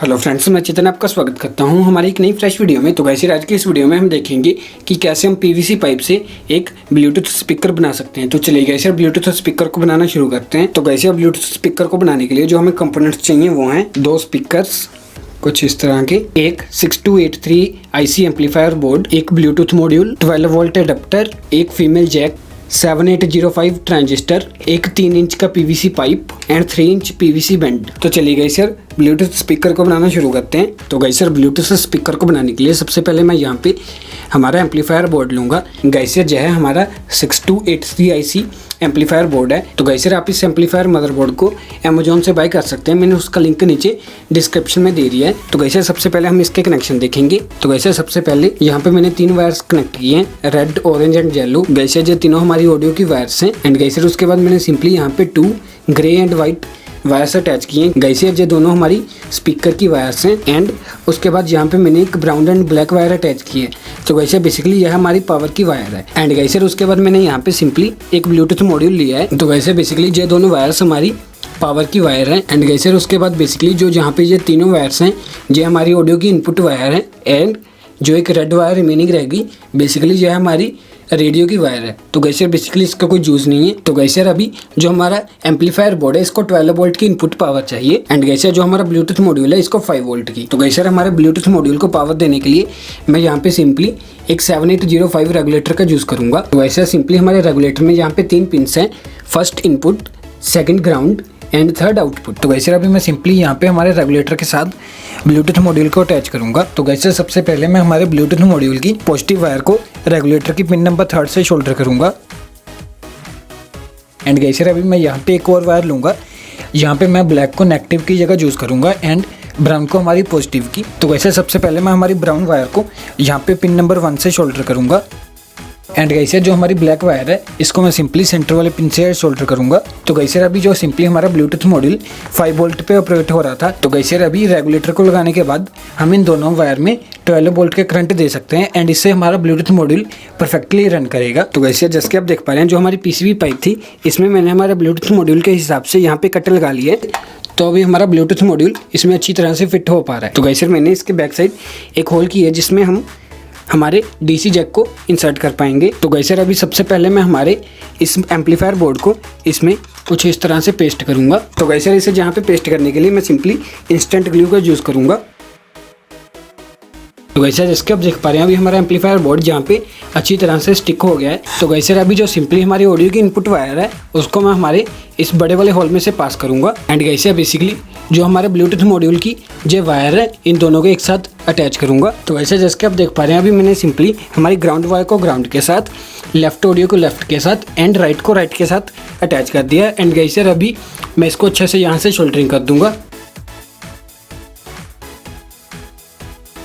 Hello friends, मैं चेतन आपका स्वागत करता हूं हमारी एक नई फ्रेश वीडियो में। तो वैसे आज की इस वीडियो में हम देखेंगे कि कैसे हम पीवीसी पाइप से एक ब्लूटूथ स्पीकर बना सकते हैं। तो चलिए वैसे ब्लूटूथ स्पीकर को बनाना शुरू करते हैं। तो वैसे ब्लूटूथ स्पीकर को बनाने के लिए जो हमें कंपोनेंट्स चाहिए वो हैं दो स्पीकर्स कुछ इस तरह के, एक 6283 IC एम्पलीफायर बोर्ड, एक ब्लूटूथ मॉड्यूल, 12 वोल्ट अडेप्टर, एक फीमेल जैक, 7805 ट्रांजिस्टर, एक 3 इंच का PVC pipe and 3 inch PVC bend. तो चलिए गाइस सर ब्लूटूथ स्पीकर को बनाना शुरू करते हैं। तो गाइस सर ब्लूटूथ स्पीकर को बनाने के लिए सबसे पहले मैं यहाँ पे हमारा एम्पलीफायर बोर्ड लूँगा। गाइस सर जो है हमारा 6283 IC एम्पलीफायर बोर्ड है। तो गाइस सर आप इस एम्पलीफायर मदरबोर्ड को अमेजोन से बाय कर सकते हैं, मैंने उसका लिंक नीचे डिस्क्रिप्शन में दे दिया है। तो गाइस सर सबसे पहले हम इसके कनेक्शन देखेंगे। तो गाइस सर सबसे पहले यहाँ पे मैंने 3 वायर्स कनेक्ट किए हैं, red, orange and yellow. Guys sir ये तीनों हमारी ऑडियो की वायर्स हैं। एंड गाइस सर उसके बाद मैंने सिंपली यहाँ पे 2 grey and white wires attach किए हैं। गाइस सर ये दोनों हमारी स्पीकर की वायर्स हैं। एंड उसके बाद यहाँ पे मैंने एक brown and black wire attach की है। तो गाइस सर बेसिकली यह हमारी पावर की वायर है। एंड गाइस सर उसके बाद मैंने यहाँ पे सिंपली एक ब्लूटूथ मॉड्यूल लिया है। तो गाइस सर बेसिकली ये दोनों वायर्स हमारी पावर की वायर है। एंड गाइस सर उसके बाद बेसिकली जो जहाँ पे ये तीनों वायर्स हैं ये हमारी ऑडियो की इनपुट वायर है। एंड जो एक रेड वायर रिमेनिंग रहेगी बेसिकली यह हमारी रेडियो की वायर है। तो गाइस सर बेसिकली इसका कोई यूज नहीं है। तो गाइस सर अभी जो हमारा एम्पलीफायर बोर्ड है इसको 12 वोल्ट की इनपुट पावर चाहिए। एंड गाइस सर जो हमारा ब्लूटूथ मॉड्यूल है इसको 5 वोल्ट की। तो गाइस सर हमारे ब्लूटूथ मॉड्यूल को पावर देने के लिए मैं यहाँ पे सिंपली एक 7805 रेगुलेटर का यूज करूंगा। तो गाइस सर सिंपली हमारे रेगुलेटर में यहाँ पे 3 पिन्स हैं, first input, second ground and third output. तो गाइस सर अभी मैं सिंपली यहाँ पे हमारे रेगुलेटर के साथ ब्लूटूथ मॉड्यूल को अटैच करूंगा। तो गाइस सर सबसे पहले मैं हमारे ब्लूटूथ मॉड्यूल की पॉजिटिव वायर को रेगुलेटर की पिन नंबर 3 से शोल्डर करूंगा। एंड गाइस सर अभी मैं यहाँ पे एक और वायर लूँगा, यहाँ पे मैं ब्लैक को नेगेटिव की जगह यूज़ करूँगा एंड ब्राउन को हमारी पॉजिटिव की। तो गाइस सर सबसे पहले मैं हमारी ब्राउन वायर को यहाँ पे पिन नंबर 1 से शोल्डर करूँगा। एंड गाइस सर जो हमारी ब्लैक वायर है इसको मैं सिंपली सेंटर वाले पिन से शोल्डर करूंगा। तो गाइस सर अभी जो सिंपली हमारा ब्लूटूथ मॉड्यूल 5 वोल्ट पे ऑपरेट हो रहा था। तो गाइस सर अभी रेगुलेटर को लगाने के बाद हम इन दोनों वायर में 12 वोल्ट के करंट दे सकते हैं एंड इससे हमारा ब्लूटूथ मॉड्यूल परफेक्टली रन करेगा। तो गाइस सर जैसे कि आप देख पा रहे हैं जो हमारी पीसीबी पाइप थी इसमें मैंने हमारे ब्लूटूथ मॉड्यूल के हिसाब से यहाँ पे कट लगा लिया है। तो अभी हमारा ब्लूटूथ मॉड्यूल इसमें अच्छी तरह से फिट हो पा रहा है। तो गाइस सर मैंने इसके बैक साइड एक होल की है जिसमें हम हमारे डीसी जैक को इंसर्ट कर पाएंगे। तो गाइस सर अभी सबसे पहले मैं हमारे इस एम्पलीफायर बोर्ड को इसमें कुछ इस तरह से पेस्ट करूंगा। तो गाइस सर इसे जहाँ पे पेस्ट करने के लिए मैं सिंपली इंस्टेंट ग्लू का यूज़ करूंगा। तो गाइस सर जैसे आप देख पा रहे हैं अभी हमारा एम्पलीफायर बोर्ड जहाँ पे अच्छी तरह से स्टिक हो गया है। तो गाइस सर अभी जो सिंपली हमारी ऑडियो की इनपुट वायर है उसको मैं हमारे इस बड़े वाले होल में से पास करूंगा। एंड गाइस सर बेसिकली जो हमारे ब्लूटूथ मॉड्यूल की जो वायर है इन दोनों को एक साथ अटैच करूंगा। तो वैसे जैसे आप देख पा रहे हैं अभी मैंने सिंपली हमारी ग्राउंड वायर को ग्राउंड के साथ, लेफ्ट ऑडियो को लेफ्ट के साथ एंड राइट को राइट के साथ अटैच कर दिया। एंड गाइस सर अभी मैं इसको अच्छे से यहाँ से शोल्डरिंग कर दूंगा।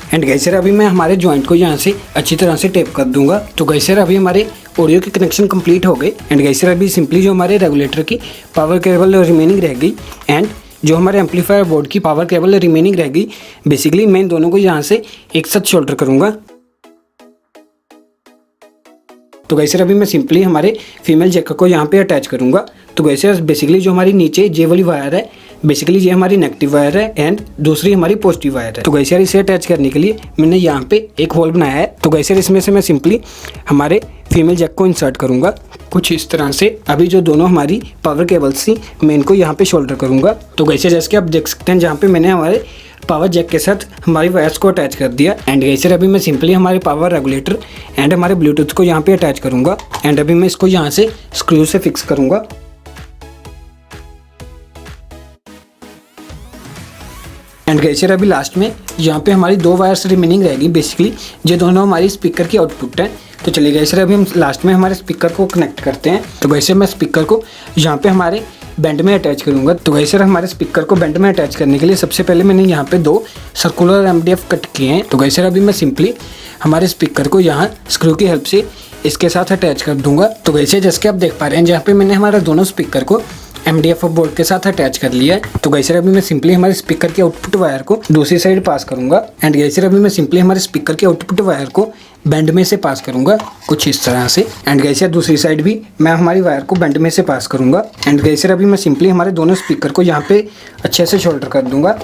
एंड गाइस सर अभी मैं हमारे जॉइंट को यहाँ से अच्छी तरह से टेप कर दूंगा। तो गाइस सर अभी हमारे ऑडियो के कनेक्शन कंप्लीट हो गए। एंड गाइस सर अभी सिंपली जो हमारे रेगुलेटर की पावर केबल रिमेनिंग रह गई एंड जो हमारे एम्पलीफायर बोर्ड की पावर केबल रिमेनिंग रह गई, बेसिकली मैं इन दोनों को यहाँ से एक साथ शोल्डर करूँगा। तो गाइस सर अभी मैं सिंपली हमारे फीमेल जैक को यहाँ पे अटैच करूँगा। तो गाइस सर बेसिकली जो हमारी नीचे जे वाली वायर है बेसिकली ये हमारी नेगेटिव वायर है एंड दूसरी हमारी पॉजिटिव वायर है। तो गाइस सर इसे अटैच करने के लिए मैंने यहाँ पे एक होल बनाया है। तो गाइस सर इसमें से मैं सिंपली हमारे फीमेल जैक को इंसर्ट करूँगा कुछ इस तरह से। अभी जो दोनों हमारी पावर केबल्स थी मैं इनको यहाँ पे शोल्डर करूँगा। तो गाइस सर जैसे कि आप देख सकते हैं जहाँ पे मैंने हमारे पावर जैक के साथ हमारी वायर्स को अटैच कर दिया। एंड गाइस सर अभी मैं सिंपली हमारे पावर रेगुलेटर एंड हमारे ब्लूटूथ को यहाँ पे अटैच करूँगा। एंड अभी मैं इसको यहाँ से स्क्रू से फिक्स करूँगा। एंड गाइस सर अभी लास्ट में यहाँ पे हमारी 2 वायर्स रिमेनिंग रहेगी, बेसिकली ये दोनों हमारी स्पीकर की आउटपुट है। तो चलिए गाइस सर अभी हम लास्ट में हमारे स्पीकर को कनेक्ट करते हैं। तो गाइस सर मैं स्पीकर को यहाँ पे हमारे बैंड में अटैच करूँगा। तो गाइस सर हमारे स्पीकर को बैंड में अटैच करने के लिए सबसे पहले मैंने यहाँ पे 2 सर्कुलर MDF कट किए हैं। तो गाइस सर अभी मैं सिंपली हमारे स्पीकर को यहाँ स्क्रू की हेल्प से इसके साथ अटैच कर दूंगा। तो गाइस सर जैसे कि आप देख पा रहे हैं जहाँ पे मैंने हमारे दोनों स्पीकर को MDF बोर्ड के साथ अटैच कर लिया है। तो गाइस सर अभी मैं सिंपली हमारे स्पीकर की आउटपुट वायर को दूसरी साइड पास करूंगा। एंड गाइस सर अभी मैं सिंपली हमारे स्पीकर की आउटपुट वायर को बैंड में से पास करूंगा कुछ इस तरह से। एंड गाइस सर दूसरी साइड भी मैं हमारी वायर को बैंड में से पास करूंगा। एंड गाइस सर अभी मैं सिंपली हमारे दोनों स्पीकर को यहाँ पे अच्छे से शोल्डर कर दूंगा।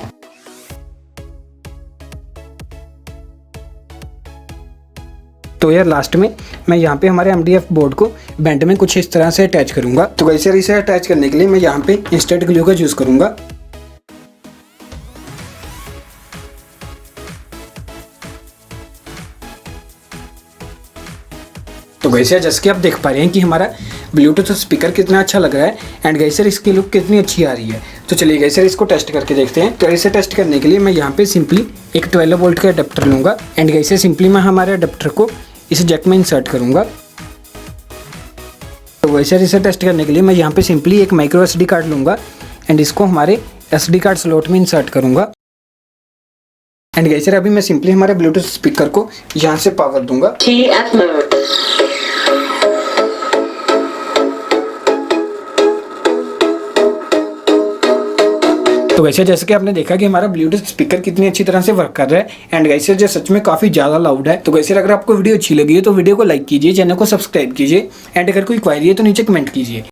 तो यार लास्ट में मैं यहाँ पे हमारे MDF बोर्ड को बैंड में कुछ इस तरह से अटैच करूँगा। तो गाइस यार इसे अटैच करने के लिए मैं यहाँ पे इंस्टेंट ग्लू का यूज़ करूँगा। तो गाइस यार जैसे कि आप देख पा रहे हैं कि हमारा ब्लूटूथ स्पीकर कितना अच्छा लग रहा है एंड गाइस यार इसकी लुक कितनी अच्छी आ रही है। तो चलिए गाइस यार इसको टेस्ट करके देखते हैं। तो इसे टेस्ट करने के लिए मैं यहाँ पे सिंपली एक 12 वोल्ट का अडेप्टर लूँगा एंड गाइस यार सिंपली मैं हमारे अडेप्टर को इस जैक में इंसर्ट करूँगा। तो गाइस यार इसे टेस्ट करने के लिए मैं यहाँ पे सिंपली एक माइक्रो SD कार्ड लूँगा एंड इसको हमारे SD कार्ड स्लॉट में इंसर्ट करूँगा। एंड गाइस यार अभी मैं सिंपली हमारे ब्लूटूथ स्पीकर को यहाँ से पावर दूंगा। तो गाइस जैसे कि आपने देखा कि हमारा ब्लूटूथ स्पीकर कितनी अच्छी तरह से वर्क कर रहा है एंड गाइस जो सच में काफी ज्यादा लाउड है। तो गाइस अगर आपको वीडियो अच्छी लगी है तो वीडियो को लाइक कीजिए, चैनल को सब्सक्राइब कीजिए एंड अगर कोई क्वेरी है तो नीचे कमेंट कीजिए।